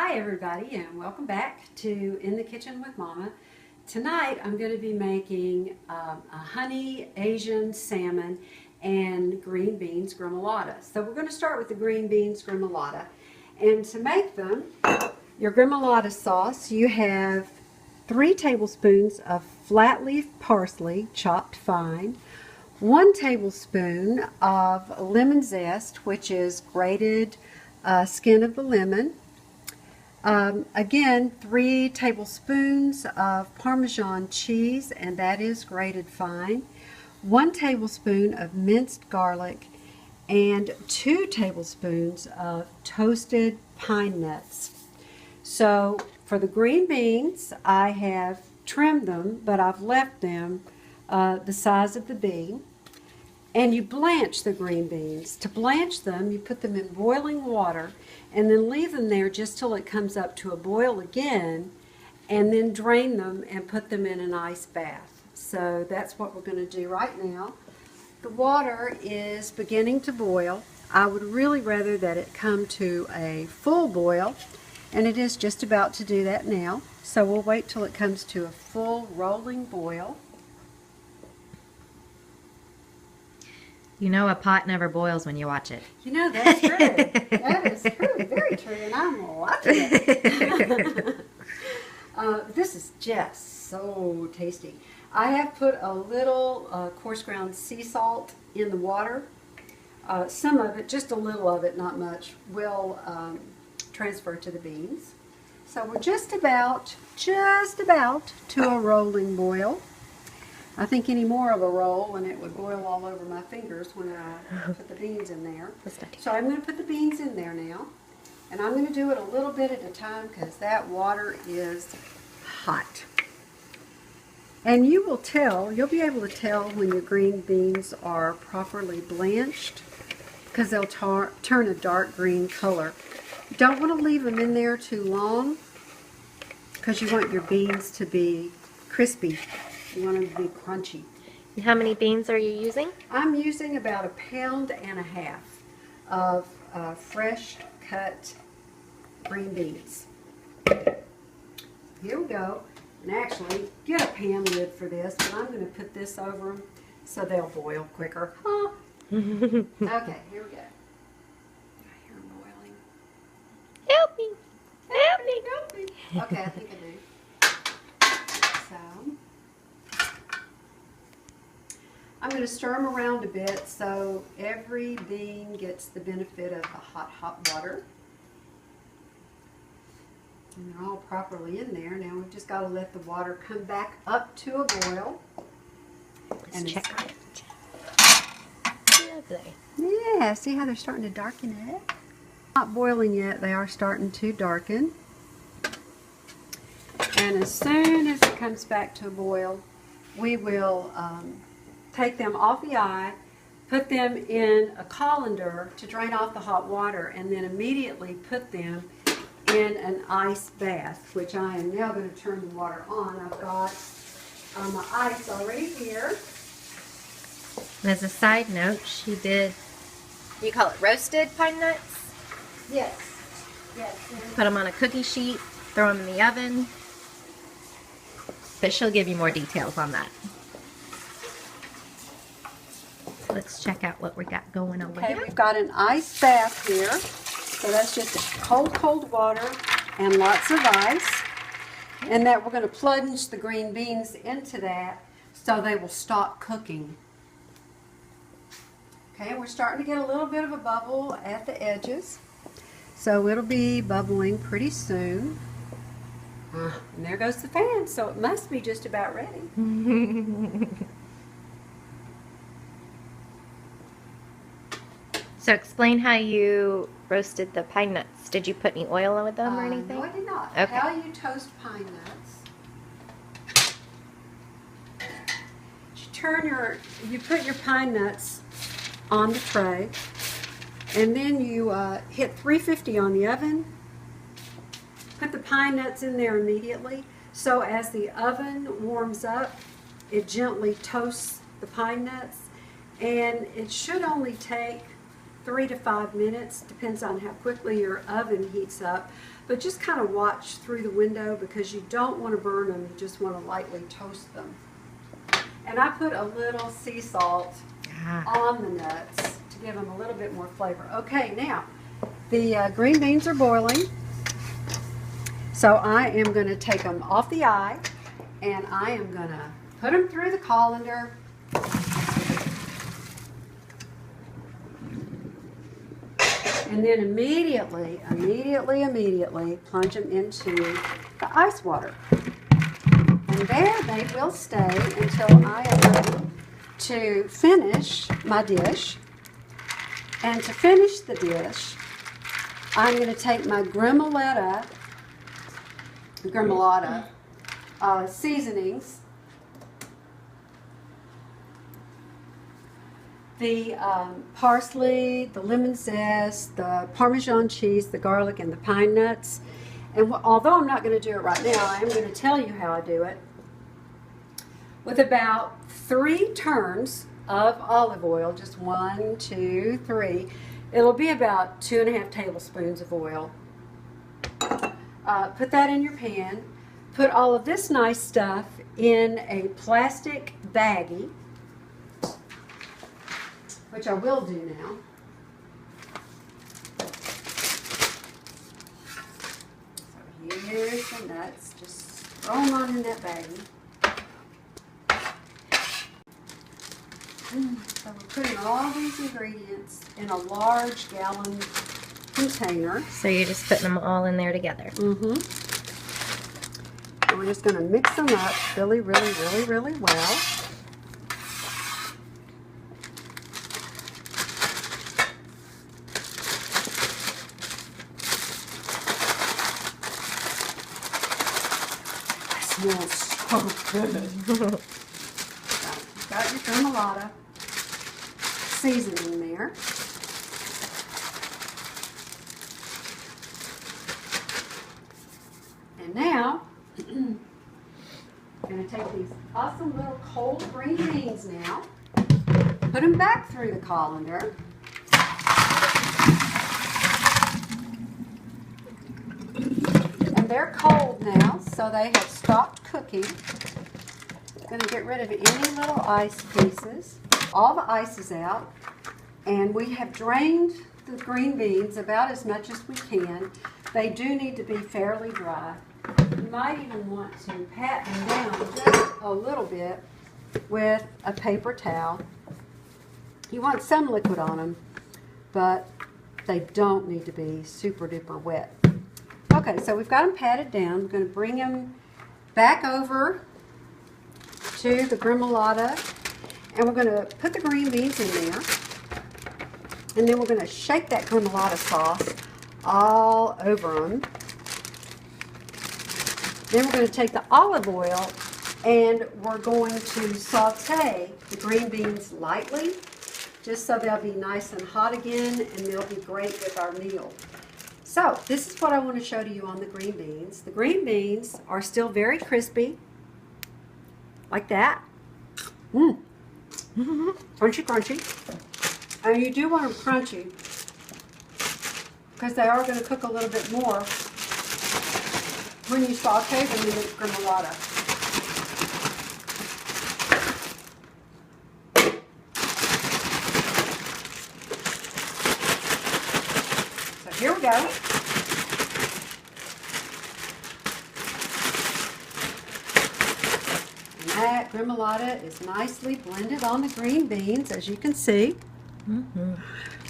Hi everybody, and welcome back to In the Kitchen with Mama. Tonight I'm going to be making a honey Asian salmon and green beans gremolata. So we're going to start with the green beans gremolata. And to make them, your gremolata sauce, you have 3 tablespoons of flat leaf parsley chopped fine, 1 tablespoon of lemon zest, which is grated skin of the lemon. Again, 3 tablespoons of Parmesan cheese, and that is grated fine, 1 tablespoon of minced garlic, and 2 tablespoons of toasted pine nuts. So for the green beans, I have trimmed them, but I've left them the size of the bean. And you blanch the green beans. To blanch them, you put them in boiling water and then leave them there just till it comes up to a boil again, and then drain them and put them in an ice bath. So that's what we're going to do right now. The water is beginning to boil. I would really rather that it come to a full boil, and it is just about to do that now. So we'll wait till it comes to a full rolling boil. You know a pot never boils when you watch it. You know, that's true. That is true. Very true. And I'm watching it. This is just so tasty. I have put a little coarse ground sea salt in the water. Some of it, just a little of it, not much, will transfer to the beans. So we're just about to a rolling boil. I think any more of a roll and it would boil all over my fingers when I put the beans in there. So I'm going to put the beans in there now. And I'm going to do it a little bit at a time because that water is hot. And you will tell, you'll be able to tell when your green beans are properly blanched because they'll turn a dark green color. You don't want to leave them in there too long because you want your beans to be crispy. You want them to be crunchy. And how many beans are you using? I'm using about 1.5 pounds of fresh cut green beans. Here we go. And actually, get a pan lid for this, but I'm going to put this over them so they'll boil quicker. Huh? Okay, here we go. I hear them boiling. Help me! Help me! Help me! Okay, I think I do. So I'm going to stir them around a bit so every bean gets the benefit of the hot water. And they're all properly in there. Now we've just got to let the water come back up to a boil. Let's check it. Lovely. Yeah, see how they're starting to darken it? Not boiling yet, they are starting to darken. And as soon as it comes back to a boil, we will take them off the eye, put them in a colander to drain off the hot water, and then immediately put them in an ice bath, which I am now going to turn the water on. I've got my ice already here. And as a side note, she did, you call it roasted pine nuts? Yes. Yes. Put them on a cookie sheet, throw them in the oven. But she'll give you more details on that. Let's check out what we got going over Okay, here. we've got an ice bath here. So that's just cold water and lots of ice. And that we're going to plunge the green beans into that so they will stop cooking. Okay, we're starting to get a little bit of a bubble at the edges. So it'll be bubbling pretty soon. And there goes the fan, so it must be just about ready. So explain how you roasted the pine nuts. Did you put any oil with them or anything? No, I did not. Okay. How you toast pine nuts. You put your pine nuts on the tray, and then you hit 350 on the oven. Put the pine nuts in there immediately. So as the oven warms up, it gently toasts the pine nuts, and it should only take 3 to 5 minutes, depends on how quickly your oven heats up. But just kind of watch through the window because you don't want to burn them, you just want to lightly toast them. And I put a little sea salt on the nuts to give them a little bit more flavor. Okay, now the green beans are boiling. So I am going to take them off the eye and I am going to put them through the colander. And then immediately plunge them into the ice water. And there they will stay until I am ready to finish my dish. And to finish the dish, I'm going to take my Gremolata seasonings, the parsley, the lemon zest, the Parmesan cheese, the garlic, and the pine nuts. And although I'm not going to do it right now, I am going to tell you how I do it. With about 3 turns of olive oil, just 1, 2, 3, it'll be about 2.5 tablespoons of oil. Put that in your pan. Put all of this nice stuff in a plastic baggie, which I will do now. So here's the nuts. Just throw them on in that baggie. So we're putting all these ingredients in a large gallon container. So you're just putting them all in there together. And we're just going to mix them up really well. Smells so good. Got your Gremolata seasoning there. And now, I'm going to take these awesome little cold green beans now, put them back through the colander. And they're cold now, so they have stopped cooking. Going to get rid of any little ice pieces. All the ice is out, and we have drained the green beans about as much as we can. They do need to be fairly dry. You might even want to pat them down just a little bit with a paper towel. You want some liquid on them, but they don't need to be super duper wet. Okay, so we've got them patted down. We're going to bring them back over to the Gremolata, and we're going to put the green beans in there, and then we're going to shake that Gremolata sauce all over them. Then we're going to take the olive oil and we're going to saute the green beans lightly, just so they'll be nice and hot again, and they'll be great with our meal. So this is what I want to show to you on the green beans. The green beans are still very crispy, like that. Crunchy, crunchy. And you do want them crunchy because they are going to cook a little bit more when you saute them in the Gremolata. So here we go. That Gremolata is nicely blended on the green beans, as you can see.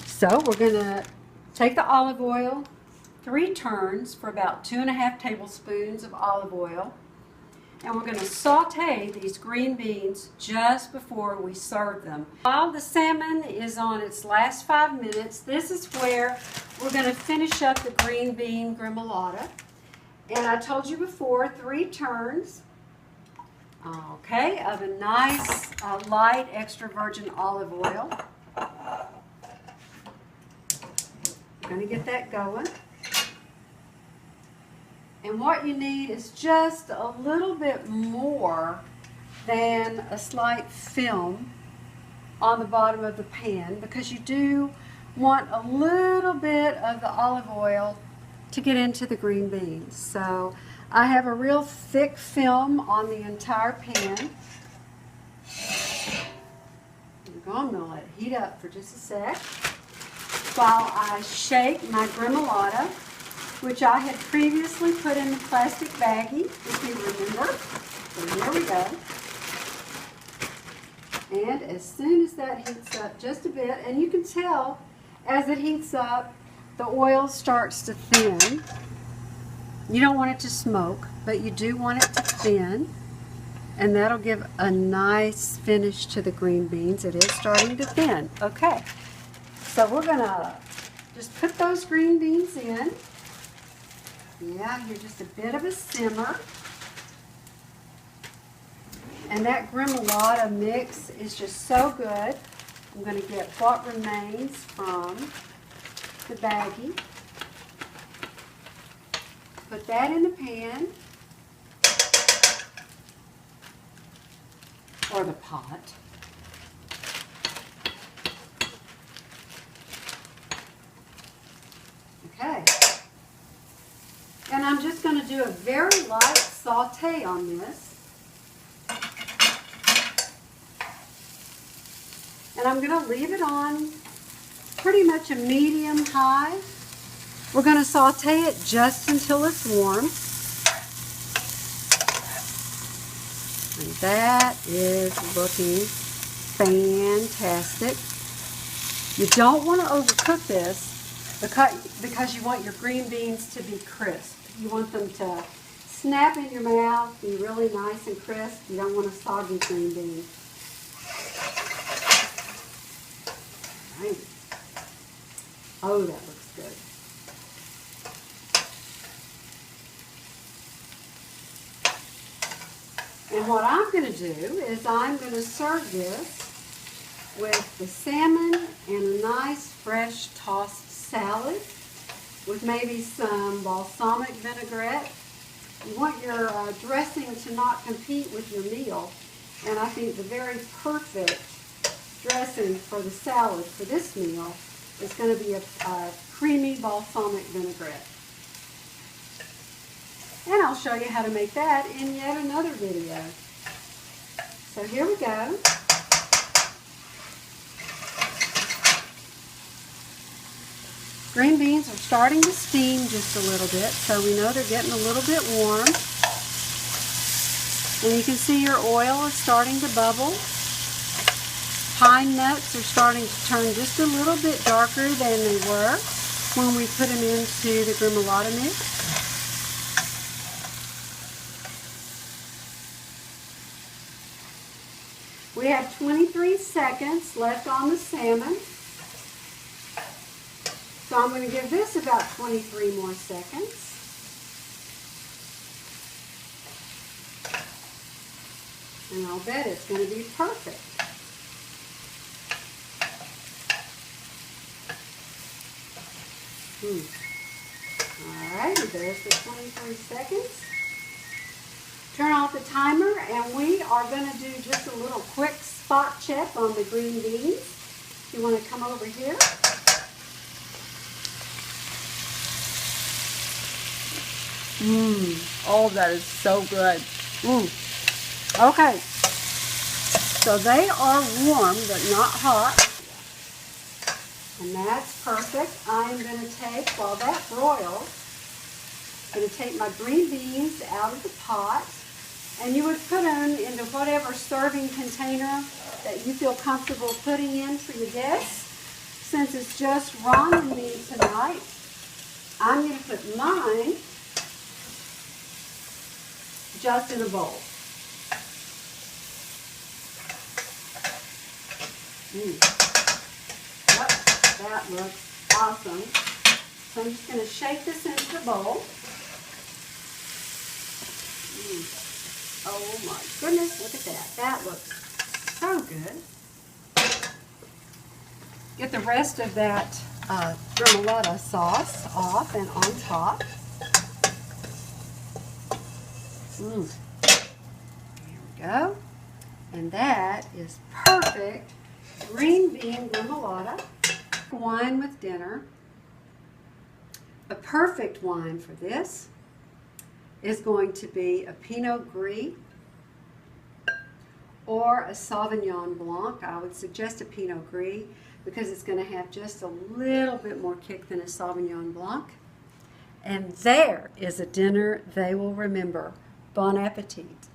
So we're going to take the olive oil, 3 turns for about 2.5 tablespoons of olive oil, and we're going to saute these green beans just before we serve them. While the salmon is on its last 5 minutes, this is where we're going to finish up the green bean Gremolata. And I told you before, 3 turns. Okay, of a nice light extra virgin olive oil. Going to get that going. And what you need is just a little bit more than a slight film on the bottom of the pan, because you do want a little bit of the olive oil to get into the green beans. So I have a real thick film on the entire pan. I'm going to let it heat up for just a sec while I shake my gremolata, which I had previously put in the plastic baggie, if you remember. So here we go. And as soon as that heats up just a bit, and you can tell as it heats up, the oil starts to thin. You don't want it to smoke, but you do want it to thin. And that'll give a nice finish to the green beans. It is starting to thin. Okay, so we're gonna just put those green beans in. Yeah, you're just a bit of a simmer. And that gremolata mix is just so good. I'm going to get what remains from the baggie. Put that in the pan. Or the pot. Okay. And I'm just going to do a very light saute on this. And I'm going to leave it on pretty much a medium high. We're going to saute it just until it's warm. And that is looking fantastic. You don't want to overcook this because you want your green beans to be crisp. You want them to snap in your mouth, be really nice and crisp. You don't want a soggy green bean. Right. Oh, that looks good. And what I'm going to do is I'm going to serve this with the salmon and a nice fresh tossed salad with maybe some balsamic vinaigrette. You want your dressing to not compete with your meal. And I think the very perfect dressing for the salad for this meal is going to be a creamy balsamic vinaigrette. And I'll show you how to make that in yet another video. So here we go. Green beans are starting to steam just a little bit, so we know they're getting a little bit warm. And you can see your oil is starting to bubble. Pine nuts are starting to turn just a little bit darker than they were when we put them into the gremolata mix. We have 23 seconds left on the salmon. So I'm going to give this about 23 more seconds. And I'll bet it's going to be perfect. Alright, there's the 23 seconds. Turn off the timer, and we are going to do just a little quick spot check on the green beans. You want to come over here. Oh, that is so good. Okay, so they are warm but not hot. And that's perfect. I'm going to take, while that broils, I'm going to take my green beans out of the pot, and you would put them into whatever serving container that you feel comfortable putting in for your guests. Since it's just Ron and me tonight, I'm going to put mine just in a bowl. Yep, that looks awesome. So I'm just going to shake this into the bowl. Oh my goodness, look at that. That looks so good. Get the rest of that gremolata sauce off and on top. There we go. And that is perfect green bean gremolata. Wine with dinner. A perfect wine for this is going to be a Pinot Gris or a Sauvignon Blanc. I would suggest a Pinot Gris because it's going to have just a little bit more kick than a Sauvignon Blanc. And there is a dinner they will remember. Bon appetit.